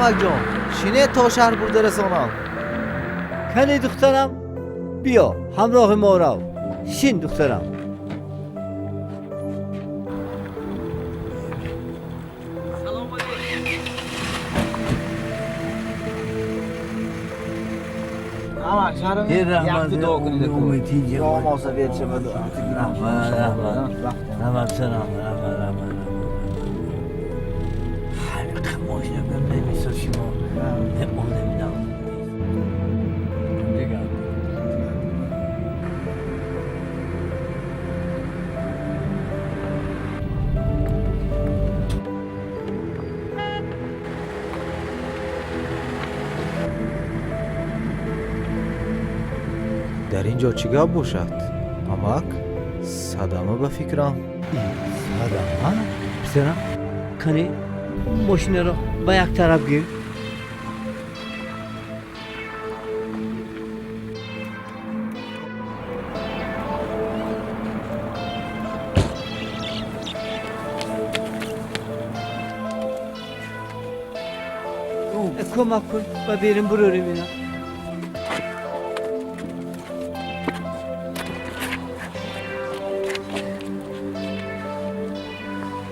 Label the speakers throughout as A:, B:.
A: محمد جان شینه تا شهر برده رسانم.
B: کنی دخترم بیا همراه ما رو. شین دخترم.
A: یه رحمت دعا کنید که آماسا بیاد چه بده
B: رحمت سلام رحمت حلقه ماشنه بهم نمیسا شما هم نمیدم
A: در اینجا چی گپ باشد؟ امک صدمه به فکرم.
B: صدمه؟ پسرم کنی ماشینه رو به یک طرف گیر. کمک کن و بریم بروریم اینا.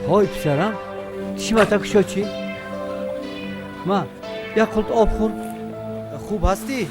B: های پسرم چی متک شد چی؟ ما یک خورد آب خورد.
A: خوب هستی؟